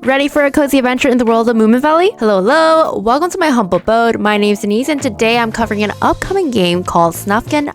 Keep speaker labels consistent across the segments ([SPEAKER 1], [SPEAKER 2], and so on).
[SPEAKER 1] Ready for a cozy adventure in the world of Moominvalley? Hello, welcome to my humble abode. My name's Denise and today I'm covering an upcoming game called Snufkin-centered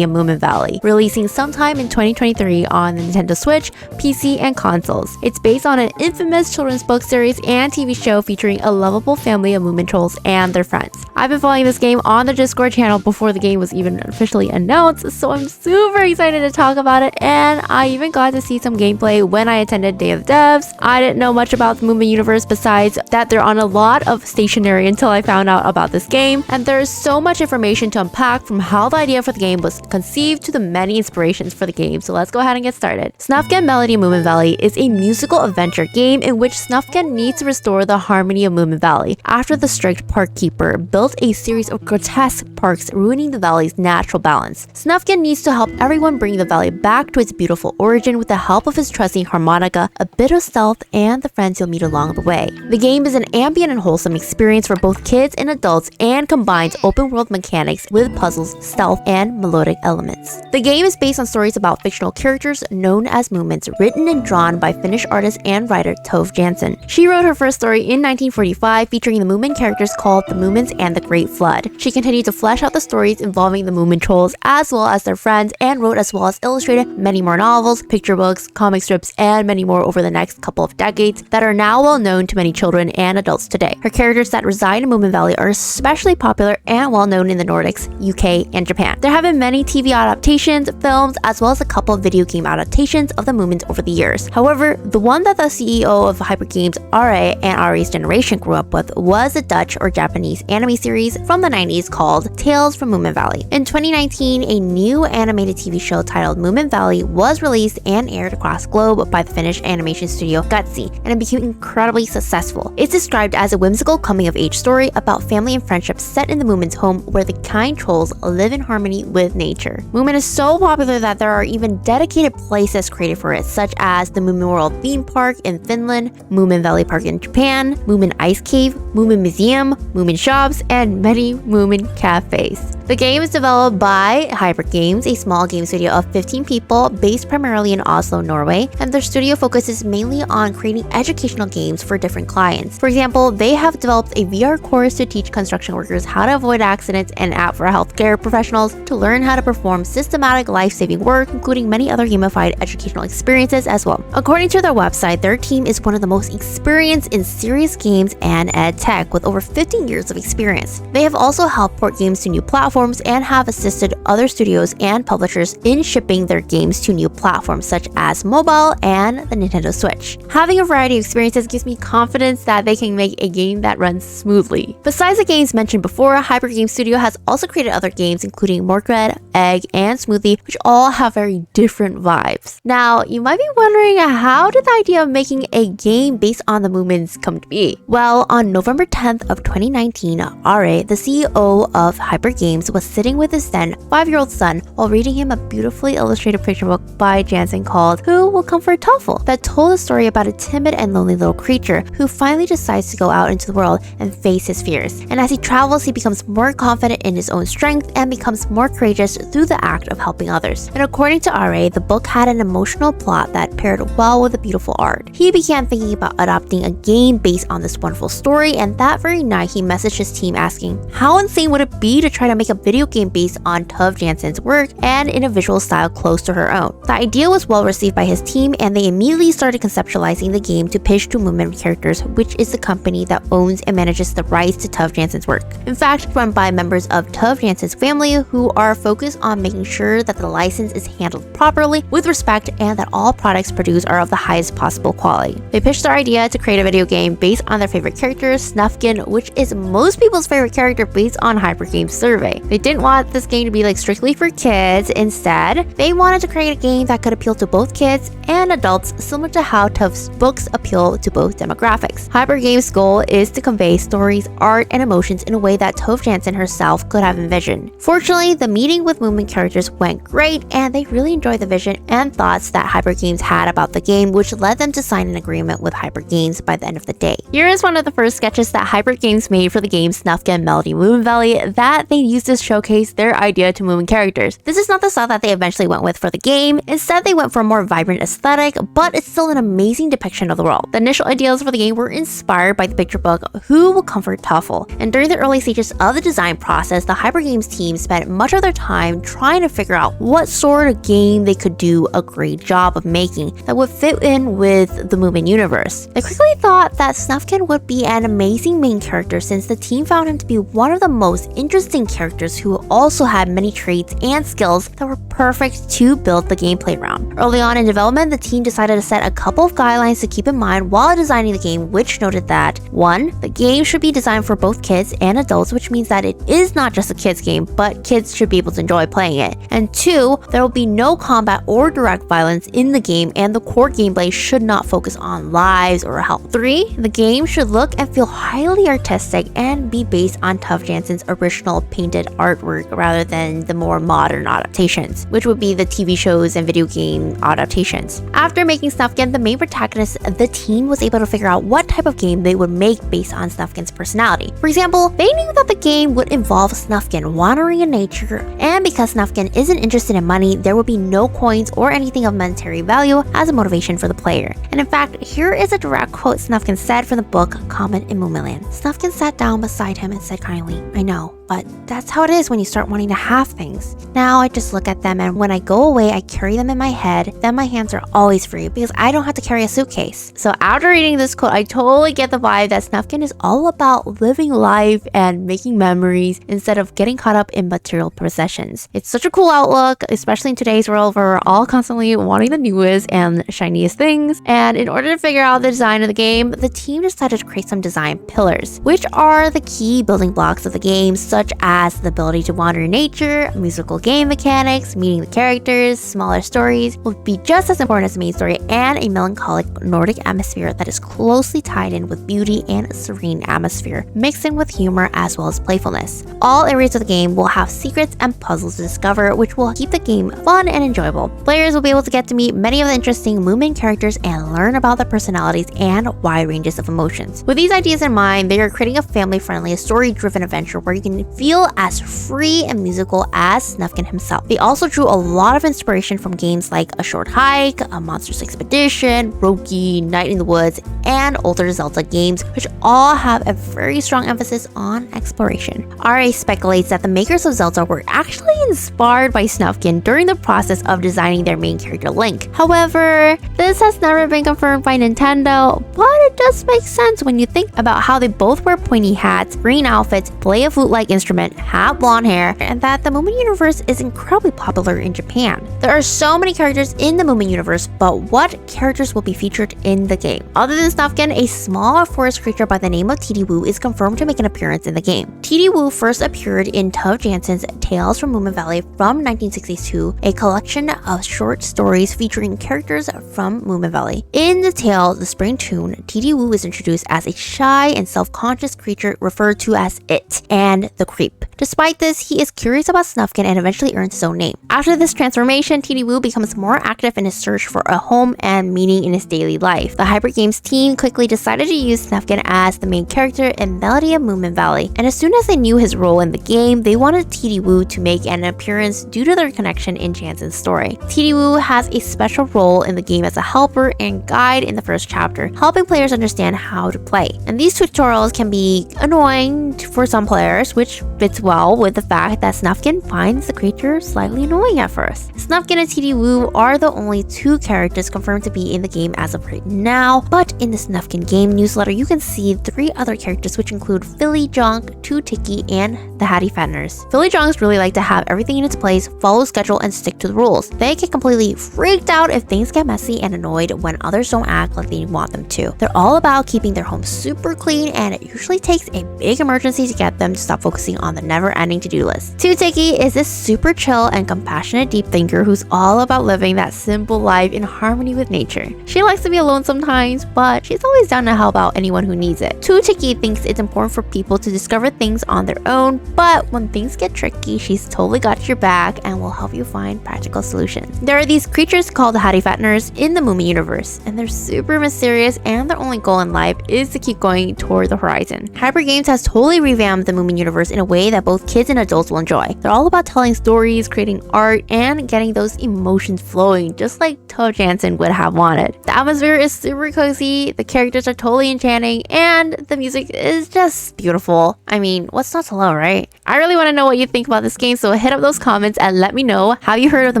[SPEAKER 1] Moominvalley, releasing sometime in 2023 on the Nintendo Switch, PC, and consoles. It's based on an infamous children's book series and TV show featuring a lovable family of Moomin trolls and their friends. I've been following this game on the Discord channel before the game was even officially announced, so I'm super excited to talk about it, and I even got to see some gameplay when I attended Day of the Devs. I didn't know much about the Moomin universe besides that they're on a lot of stationery until I found out about this game, and there is so much information to unpack from how the idea for the game was conceived to the many inspirations for the game, so let's go ahead and get started. Snufkin-centered Moominvalley is a musical adventure game in which Snufkin needs to restore the harmony of Moominvalley after the strict park keeper built a series of grotesque parks ruining the valley's natural balance. Snufkin needs to help everyone bring the valley back to its beautiful origin with the help of his trusty harmonica, a bit of stealth, and the friends you'll meet along the way. The game is an ambient and wholesome experience for both kids and adults and combines open world mechanics with puzzles, stealth, and melodic elements. The game is based on stories about fictional characters known as Moomins, written and drawn by Finnish artist and writer Tove Jansson. She wrote her first story in 1945 featuring the Moomin characters called the Moomins and the Great Flood. She continued to flesh out the stories involving the Moomin trolls as well as their friends and wrote as well as illustrated many more novels, picture books, comic strips, and many more over the next couple of decades that are now well known to many children and adults today. Her characters that reside in Moominvalley are especially popular and well known in the Nordics, UK, and Japan. There have been many TV adaptations, films, as well as a couple of video game adaptations of the Moomins over the years. However, the one that the CEO of Hyper Games, RA, and RA's generation grew up with was a Dutch or Japanese anime series from the 90s called Tales from Moominvalley. In 2019, a new animated TV show titled Moominvalley was released and aired across the globe by the Finnish animation studio Gutsy, and it became incredibly successful. It's described as a whimsical coming-of-age story about family and friendship set in the Moomin's home where the kind trolls live in harmony with nature. Moomin is so popular that there are even dedicated places created for it, such as the Moomin World theme park in Finland, Moominvalley Park in Japan, Moomin Ice Cave, Moomin Museum, Moomin shops, and many Moomin cafes. The game is developed by Hyper Games, a small game studio of 15 people based primarily in Oslo, Norway, and their studio focuses mainly on creating educational games for different clients. For example, they have developed a VR course to teach construction workers how to avoid accidents, and an app for healthcare professionals to learn how to perform systematic life-saving work, including many other gamified educational experiences as well. According to their website, their team is one of the most experienced in serious games and ed tech with over 15 years of experience. They have also helped port games to new platforms and have assisted other studios and publishers in shipping their games to new platforms such as mobile and the Nintendo Switch. Having a variety of experiences gives me confidence that they can make a game that runs smoothly. Besides the games mentioned before, Hyper Games Studio has also created other games including Mordred, Egg, and Smoothie, which all have very different vibes. Now, you might be wondering, how did the idea of making a game based on the Moomins come to be? Well, on November 10th of 2019, RA, the CEO of Hyper Games, was sitting with his then 5-year-old son while reading him a beautifully illustrated picture book by Jansson called Who Will Comfort Toffel, that told a story about a timid and lonely little creature who finally decides to go out into the world and face his fears. And as he travels, he becomes more confident in his own strength and becomes more courageous through the act of helping others. And according to RA, the book had an emotional plot that paired well with the beautiful art. He began thinking about adopting a game based on this wonderful story, and that very night he messaged his team asking, how insane would it be to try to make a video game based on Tove Jansson's work and in a visual style close to her own. The idea was well received by his team, and they immediately started conceptualizing the game to pitch to Moomin Characters, which is the company that owns and manages the rights to Tove Jansson's work. In fact, run by members of Tove Jansson's family who are focused on making sure that the license is handled properly with respect and that all products produced are of the highest possible quality. They pitched their idea to create a video game based on their favorite character, Snufkin, which is most people's favorite character based on Hyper Games survey. They didn't want this game to be strictly for kids. Instead, they wanted to create a game that could appeal to both kids and adults, similar to how Tove's books appeal to both demographics. Hyper Games' goal is to convey stories, art, and emotions in a way that Tove Jansson herself could have envisioned. Fortunately, the meeting with Moomin characters went great, and they really enjoyed the vision and thoughts that Hyper Games had about the game, which led them to sign an agreement with Hyper Games by the end of the day. Here is one of the first sketches that Hyper Games made for the game Snufkin-centered Moominvalley that they used to showcase their idea to Moomin characters. This is not the style that they eventually went with for the game. Instead, they went for a more vibrant aesthetic, but it's still an amazing depiction of the world. The initial ideas for the game were inspired by the picture book Who Will Comfort Tuffle, and during the early stages of the design process, the Hyper Games team spent much of their time trying to figure out what sort of game they could do a great job of making that would fit in with the Moomin universe. They quickly thought that Snufkin would be an amazing main character since the team found him to be one of the most interesting characters who also had many traits and skills that were perfect to build the gameplay around. Early on in development, the team decided to set a couple of guidelines to keep in mind while designing the game, which noted that 1. The game should be designed for both kids and adults, which means that it is not just a kids game, but kids should be able to enjoy playing it. And 2. There will be no combat or direct violence in the game, and the core gameplay should not focus on lives or health. 3. The game should look and feel highly artistic and be based on Tuff Jansen's original painted artwork rather than the more modern adaptations, which would be the TV shows and video game adaptations. After making Snufkin the main protagonist, the team was able to figure out what type of game they would make based on Snufkin's personality. For example, they knew that the game would involve Snufkin wandering in nature, and because Snufkin isn't interested in money, there would be no coins or anything of monetary value as a motivation for the player. And in fact, here is a direct quote Snufkin said from the book Common in Moominland. Snufkin sat down beside him and said kindly, "I know, but that's how it is when you start wanting to have things. Now I just look at them, and when I go away, I carry them in my head. Then my hands are always free because I don't have to carry a suitcase." So after reading this quote, I totally get the vibe that Snufkin is all about living life and making memories instead of getting caught up in material possessions. It's such a cool outlook, especially in today's world where we're all constantly wanting the newest and shiniest things. And in order to figure out the design of the game, the team decided to create some design pillars, which are the key building blocks of the game, such as the ability to wander in nature, musical game mechanics, meeting the characters, smaller stories will be just as important as the main story, and a melancholic Nordic atmosphere that is closely tied in with beauty and a serene atmosphere, mixed in with humor as well as playfulness. All areas of the game will have secrets and puzzles to discover, which will keep the game fun and enjoyable. Players will be able to get to meet many of the interesting Moomin characters and learn about their personalities and wide ranges of emotions. With these ideas in mind, they are creating a family-friendly, story-driven adventure where you can feel as free and musical as Snufkin himself. They also drew a lot of inspiration from games like A Short Hike, A Monsters Expedition, Roki, Night in the Woods, and older Zelda games, which all have a very strong emphasis on exploration. RA speculates that the makers of Zelda were actually inspired by Snufkin during the process of designing their main character Link. However, this has never been confirmed by Nintendo, but it does make sense when you think about how they both wear pointy hats, green outfits, play a flute-like instrument, have blonde hair, and that the Moomin universe is incredibly popular in Japan. There are so many characters in the Moomin universe, but what characters will be featured in the game? Other than Snufkin, a small forest creature by the name of Wu is confirmed to make an appearance in the game. Wu first appeared in Tuff Jansen's Tales from Moominvalley from 1962, a collection of short stories featuring characters from Moominvalley. In the tale, The Spring Tune, Wu is introduced as a shy and self-conscious creature referred to as It and the Creep. Despite this, he is curious about Snufkin and eventually earns his own name. After this transformation, Wu becomes more active in his search for a home and meaning in his daily life. The Hyper Games team quickly decided to use Snufkin as the main character in Melody of Moominvalley, and as soon as they knew his role in the game, they wanted Wu to make an appearance due to their connection in Jansen's story. Wu has a special role in the game as a helper and guide in the first chapter, helping players understand how to play. And these tutorials can be annoying for some players, which fits well with the fact that Snufkin finds the creature slightly annoying at first. Snufkin and Wu are the only two characters confirmed to be in the game as of right now, but in the Snufkin game newsletter, you can see 3 other characters, which include Philly Jonk, Two Tiki, and the Hattie Fatteners. Philly Jonks really like to have everything in its place, follow schedule, and stick to the rules. They get completely freaked out if things get messy and annoyed when others don't act like they want them to. They're all about keeping their home super clean, and it usually takes a big emergency to get them to stop focusing on the never-ending to-do list. Two Tiki is this super chill and compassionate deep thinker who's all about living that simple life in harmony with nature. She likes to be alone sometimes, but she's always down to help out anyone who needs it. Two Tiki thinks it's important for people to discover things on their own, but when things get tricky, she's totally got your back and will help you find practical solutions. There are these creatures called the Hattie Fatteners in the Moomin universe, and they're super mysterious, and their only goal in life is to keep going toward the horizon. Hyper Games has totally revamped the Moomin universe in a way that both kids and adults will enjoy. They're all about telling stories, creating art, and getting those emotions flowing, just like Toe Jansen would have wanted. The atmosphere is super cozy, the characters are totally enchanting, and the music is just beautiful. I mean, what's not to love, right? I really want to know what you think about this game, so hit up those comments and let me know. Have you heard of the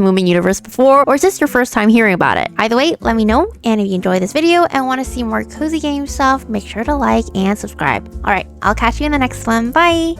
[SPEAKER 1] Moomin universe before, or is this your first time hearing about it? Either way, let me know, and if you enjoyed this video and want to see more cozy game stuff, make sure to like and subscribe. Alright, I'll catch you in the next one. Bye!